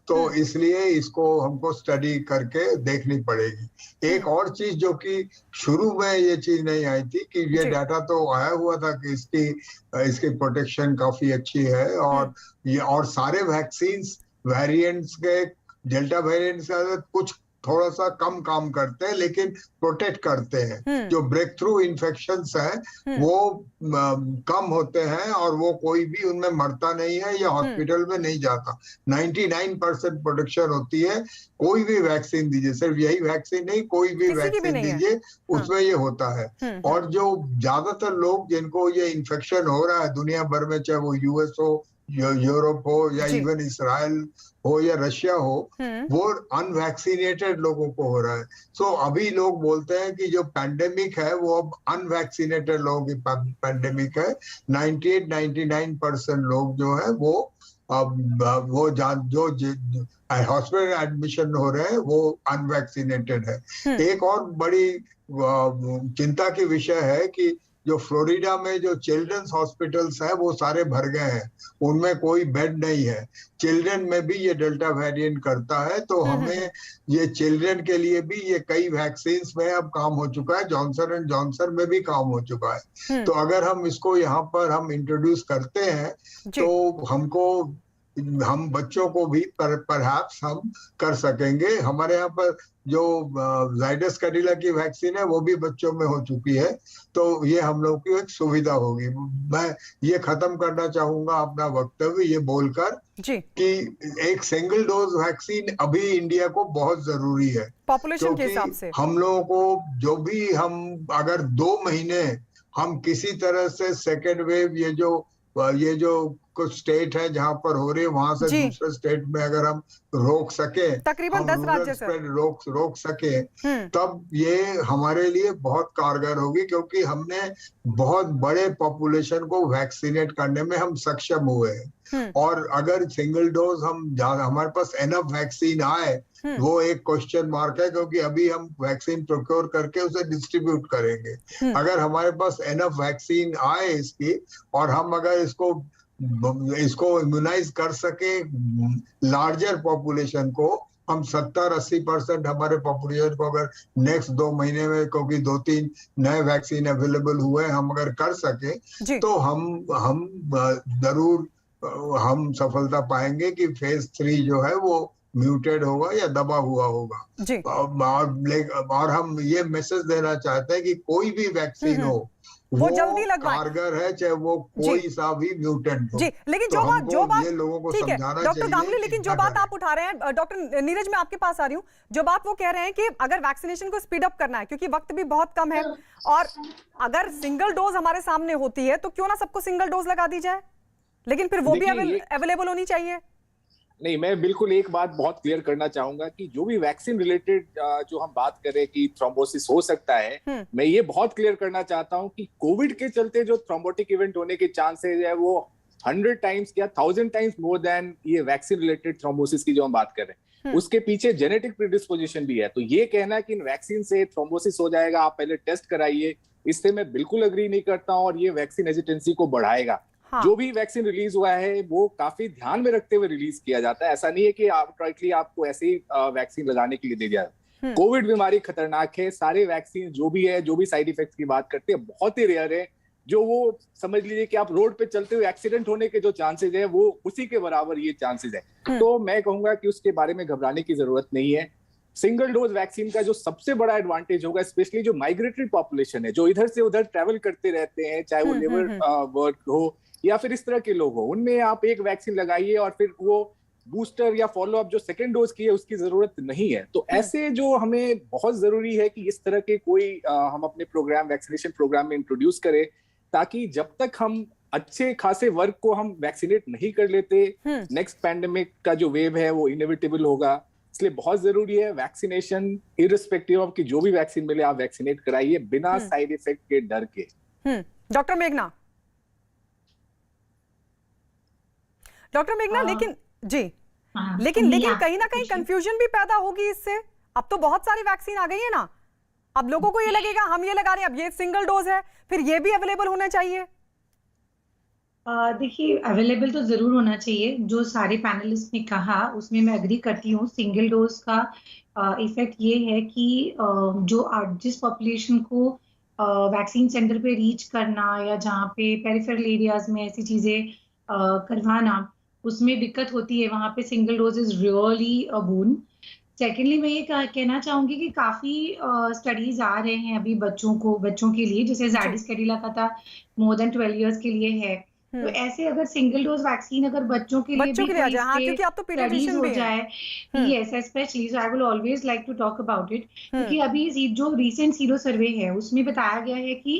तो इसलिए इसको हमको स्टडी करके देखनी पड़ेगी। एक और चीज जो कि शुरू में ये चीज नहीं आई थी कि ये डाटा तो आया हुआ था कि इसकी प्रोटेक्शन काफी अच्छी है, और ये और सारे वैक्सीन वेरिएंट्स के डेल्टा वेरिएंट्स का कुछ थोड़ा सा कम काम करते हैं लेकिन प्रोटेक्ट करते हैं। जो ब्रेक थ्रू इन्फेक्शंस हैं वो कम होते हैं और वो कोई भी उनमें मरता नहीं है या हॉस्पिटल में नहीं जाता। 99% प्रोटेक्शन होती है। कोई भी वैक्सीन दीजिए, सिर्फ यही वैक्सीन नहीं, कोई भी वैक्सीन दीजिए उसमें ये होता है। और जो ज्यादातर लोग जिनको ये इन्फेक्शन हो रहा है दुनिया भर में, चाहे वो यूएस हो, यूरोप हो या इवन इसराइल हो या रशिया हो, वो अनवैक्सीनेटेड लोगों को हो रहा है। सो अभी लोग बोलते हैं कि जो पैंडेमिक है वो अब अनवैक्सीनेटेड लोगों की पैंडेमिक है। 98-99% लोग जो है वो जो हॉस्पिटल एडमिशन हो रहे हैं वो अनवैक्सीनेटेड है। एक और बड़ी चिंता की विषय है कि जो फ्लोरिडा में जो चिल्ड्रंस हॉस्पिटल्स है वो सारे भर गए हैं, उनमें कोई बेड नहीं है। चिल्ड्रन में भी ये डेल्टा वेरिएंट करता है, तो हमें ये चिल्ड्रन के लिए भी ये कई वैक्सीन्स में अब काम हो चुका है, जॉनसन एंड जॉनसन में भी काम हो चुका है। तो अगर हम इसको यहाँ पर हम इंट्रोड्यूस करते हैं तो हम बच्चों को भी परहैप्स हम कर सकेंगे। हमारे यहाँ पर जो जाइडस कैडिला की वैक्सीन है वो भी बच्चों में हो चुकी है, तो ये हम लोग की एक सुविधा होगी। मैं ये खत्म करना चाहूंगा अपना वक्तव्य ये बोलकर कि एक सिंगल डोज वैक्सीन अभी इंडिया को बहुत जरूरी है पॉपुलेशन के हिसाब से। हम लोगों को जो भी हम अगर 2 महीने हम किसी तरह से सेकेंड वेव ये जो कुछ स्टेट है जहां पर हो रही है वहां से दूसरे स्टेट में अगर हम रोक सके, तकरीबन 10 राज्य से रोक सके, तब ये हमारे लिए बहुत कारगर होगी, क्योंकि हमने बहुत बड़े पॉपुलेशन को वैक्सीनेट करने में हम सक्षम हुए हैं। और अगर सिंगल डोज हमारे पास एनफ वैक्सीन आए, वो एक क्वेश्चन मार्क है, क्योंकि अभी हम वैक्सीन प्रोक्योर करके उसे डिस्ट्रीब्यूट करेंगे। अगर हमारे पास एनफ वैक्सीन आए इसकी, और हम अगर इसको इम्यूनाइज कर सके लार्जर पॉपुलेशन को, हम 70-80% हमारे पॉपुलेशन को अगर नेक्स्ट 2 महीने में, क्योंकि 2-3 नए वैक्सीन अवेलेबल हुए, हम अगर कर सके तो हम जरूर हम सफलता पाएंगे कि फेज 3 जो है वो म्यूटेड होगा या दबा हुआ होगा। और हम ये मैसेज देना चाहते हैं कि कोई भी वैक्सीन हो वो जल्दी लगवाएं, कारगर है, चाहे वो कोई सा भी म्यूटेंट हो। जी, लेकिन तो जो बात ये लोगों को ठीक है डॉक्टर गांगुली, लेकिन जो बात आप उठा रहे हैं, डॉक्टर नीरज मैं आपके पास आ रही हूँ, जो बात वो कह रहे हैं कि अगर वैक्सीनेशन को स्पीड अप करना है क्योंकि वक्त भी बहुत कम है, और अगर सिंगल डोज हमारे सामने होती है तो क्यों ना सबको सिंगल डोज लगा दी जाए, लेकिन फिर वो भी अवेलेबल होनी चाहिए। नहीं, मैं बिल्कुल एक बात बहुत क्लियर करना चाहूंगा कि जो भी वैक्सीन रिलेटेड जो हम बात करें कि थ्रोम्बोसिस हो सकता है, मैं ये बहुत क्लियर करना चाहता हूं कि कोविड के चलते जो थ्रोम्बोटिक इवेंट होने के चांसेस है वो 100 टाइम्स या 1000 टाइम्स मोर देन ये वैक्सीन रिलेटेड थ्रोम्बोसिस की जो हम बात कर रहे हैं। उसके पीछे जेनेटिक प्रीडिस्पोजिशन भी है। तो ये कहना कि इन वैक्सीन से थ्रोम्बोसिस हो जाएगा, आप पहले टेस्ट कराइए, इससे मैं बिल्कुल अग्री नहीं करता हूं, और ये वैक्सीन हेजिटेंसी को बढ़ाएगा। जो भी वैक्सीन रिलीज हुआ है वो काफी ध्यान में रखते हुए रिलीज किया जाता है। ऐसा नहीं है कि आउटराइटली आपको ऐसे ही वैक्सीन लगाने के लिए दे दिया। कोविड बीमारी खतरनाक है, सारे वैक्सीन जो भी है, जो भी साइड इफेक्ट्स की बात करते हैं, बहुत ही रेयर है। जो वो समझ लीजिए कि आप रोड पे चलते हुए एक्सीडेंट होने के जो चांसेस है वो उसी के बराबर ये चांसेस है। तो मैं कहूंगा कि उसके बारे में घबराने की जरूरत नहीं है। सिंगल डोज वैक्सीन का जो सबसे बड़ा एडवांटेज होगा, स्पेशली जो माइग्रेटरी पॉपुलेशन है, जो इधर से उधर ट्रेवल करते रहते हैं, चाहे वो लेबर वर्क हो या फिर इस तरह के लोग हो, उनमें आप एक वैक्सीन लगाइए और फिर वो बूस्टर या फॉलो अप जो सेकेंड डोज की है उसकी जरूरत नहीं है। तो ऐसे जो हमें बहुत जरूरी है कि इस तरह के कोई हम अपने प्रोग्राम, वैक्सीनेशन प्रोग्राम में इंट्रोड्यूस करें, ताकि जब तक हम अच्छे खासे वर्ग को हम वैक्सीनेट नहीं कर लेते, नेक्स्ट पैंडेमिक का जो वेव है वो इनएविटेबल होगा। इसलिए बहुत जरूरी है वैक्सीनेशन, इररिस्पेक्टिव ऑफ कि जो भी वैक्सीन मिले आप वैक्सीनेट कराइए बिना साइड इफेक्ट के डर के। डॉक्टर मेघना, लेकिन कहीं ना कहीं कंफ्यूजन भी पैदा होगी इससे। अब तो बहुत सारी वैक्सीन आ गई है ना, अब लोगों को ये लगेगा हम ये लगा रहे हैं, अब ये सिंगल डोज है, फिर ये भी अवेलेबल होना चाहिए। देखिए, अवेलेबल तो ज़रूर होना चाहिए। जो सारे पैनलिस्ट ने कहा उसमें मैं एग्री करती हूँ। सिंगल डोज का इफ़ेक्ट ये है कि जिस पॉपुलेशन को वैक्सीन सेंटर पे रीच करना या जहाँ पे पेरिफेरल एरियाज़ में ऐसी चीज़ें करवाना, उसमें दिक्कत होती है, वहाँ पे single dose is really a boon. Secondly मैं ये कहना चाहूँगी कि काफ़ी स्टडीज़ आ रहे हैं अभी बच्चों के लिए, जैसे जी। ज़ाइडस कैडिला का था, मोर देन 12 इयर्स के लिए है। तो ऐसे अगर सिंगल डोज वैक्सीन अगर बच्चों के लिए बच्चों भी के लिए आ कोई जाए, इस हाँ, पे क्योंकि आप तो स्टडीज़ पीडियाट्रिशियन हो भी हैं। जाए, yes specially, so I will always like to talk about it, क्योंकि हम्म। अभी जो रीसेंट सीरो सर्वे है उसमें बताया गया है कि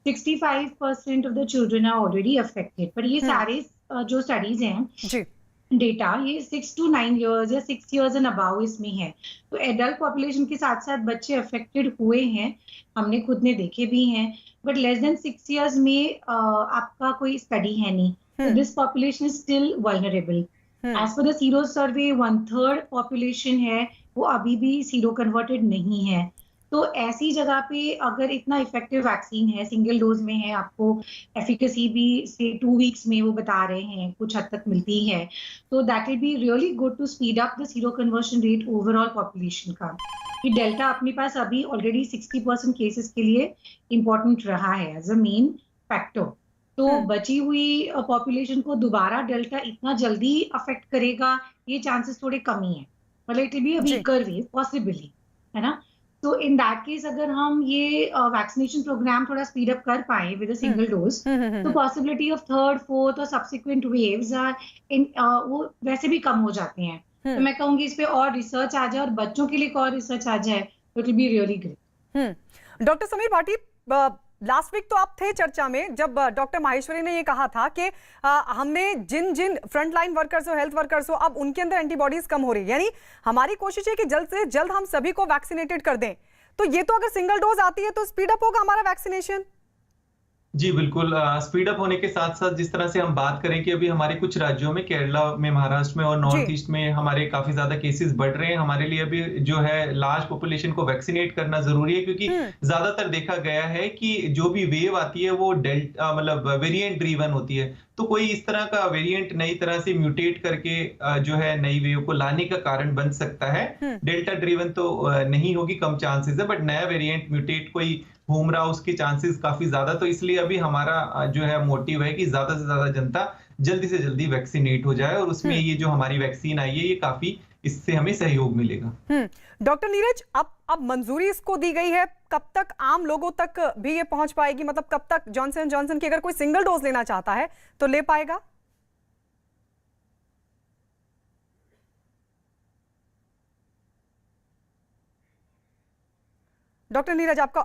65% of the children are already affected. पर ये हम्म। सारे जो स्टडीज हैं, जी। डेटा, ये 6 to 9 इयर्स या 6 इयर्स एंड अबाउ इसमें है। तो एडल्ट पॉपुलेशन के साथ साथ बच्चे अफेक्टेड हुए हैं, हमने खुद ने देखे भी हैं, बट लेस देन 6 इयर्स में आपका कोई स्टडी है नहीं, तो hmm. This population is still vulnerable. Hmm. As per the sero survey 1/3 population है वो अभी भी सीरो कन्वर्टेड नहीं है। तो ऐसी जगह पे अगर इतना इफेक्टिव वैक्सीन है, सिंगल डोज में है, आपको एफिकेसी भी से 2 वीक्स में वो बता रहे हैं, कुछ हद तक मिलती है, तो that will be really good to speed up the sero conversion rate overall population का। कि डेल्टा अपने पास अभी ऑलरेडी 60% केसेस के लिए इंपॉर्टेंट रहा है एज अ मेन फैक्टर। तो हम्म। बची हुई पॉपुलेशन को दोबारा डेल्टा इतना जल्दी अफेक्ट करेगा, ये चांसेस थोड़े कम ही है। मतलब इट विल बी अ जी। वीकर वेव पॉसिबली, है ना। तो इन दैट केस अगर हम ये वैक्सीनेशन प्रोग्राम थोड़ा स्पीड अप कर पाए with a hmm. Single dose, तो पॉसिबिलिटी ऑफ थर्ड, फोर्थ और सब्सिक्वेंट वेव्स आर वो वैसे भी कम हो जाते हैं। तो हम्म। मैं कहूंगी इस पे और रिसर्च आ जाए और बच्चों के लिए और रिसर्च आ जाए, तो it will be really great. Doctor Sameer Bhati, last week तो आप थे चर्चा में जब डॉक्टर माहेश्वरी ने ये कहा था कि हमने जिन जिन फ्रंटलाइन वर्कर्स हो, हेल्थ वर्कर्स हो, अब उनके अंदर एंटीबॉडीज कम हो रही है, यानी हमारी कोशिश है कि जल्द से जल्द हम सभी को वैक्सीनेटेड कर दें। तो ये तो अगर सिंगल डोज आती है तो स्पीड अप होगा हमारा वैक्सीनेशन। जी बिल्कुल, स्पीड अप होने के साथ साथ जिस तरह से हम बात करें कि अभी हमारे कुछ राज्यों में, केरला में, महाराष्ट्र में और जी। नॉर्थ ईस्ट में हमारे काफी ज्यादा केसेस बढ़ रहे हैं। हमारे लिए अभी जो है लार्ज पॉपुलेशन को वैक्सीनेट करना जरूरी है, क्योंकि ज्यादातर देखा गया है कि जो भी वेव आती है वो डेल्टा मतलब वेरिएंट ड्रीवन होती है। तो कोई इस तरह का वेरिएंट नई तरह से म्यूटेट करके जो है नई वेव को लाने का कारण बन सकता है। डेल्टा ड्रीवन तो नहीं होगी, कम चांसेस है, बट नया वेरिएंट म्यूटेट कोई घूम रहा उसके चांसेस काफी ज्यादा। तो इसलिए अभी हमारा जो है मोटिव है कि ज्यादा से ज्यादा जनता जल्दी से जल्दी वैक्सीनेट हो जाए, और उसमें ये जो हमारी वैक्सीन आई है ये काफी, इससे हमें सहयोग मिलेगा। डॉक्टर नीरज, अब मंजूरी इसको दी गई है, कब तक आम लोगों तक भी ये पहुंच पाएगी? मतलब कब तक जॉनसन एंड जॉनसन की अगर कोई सिंगल डोज लेना चाहता है तो ले पाएगा? डॉक्टर नीरज, आपका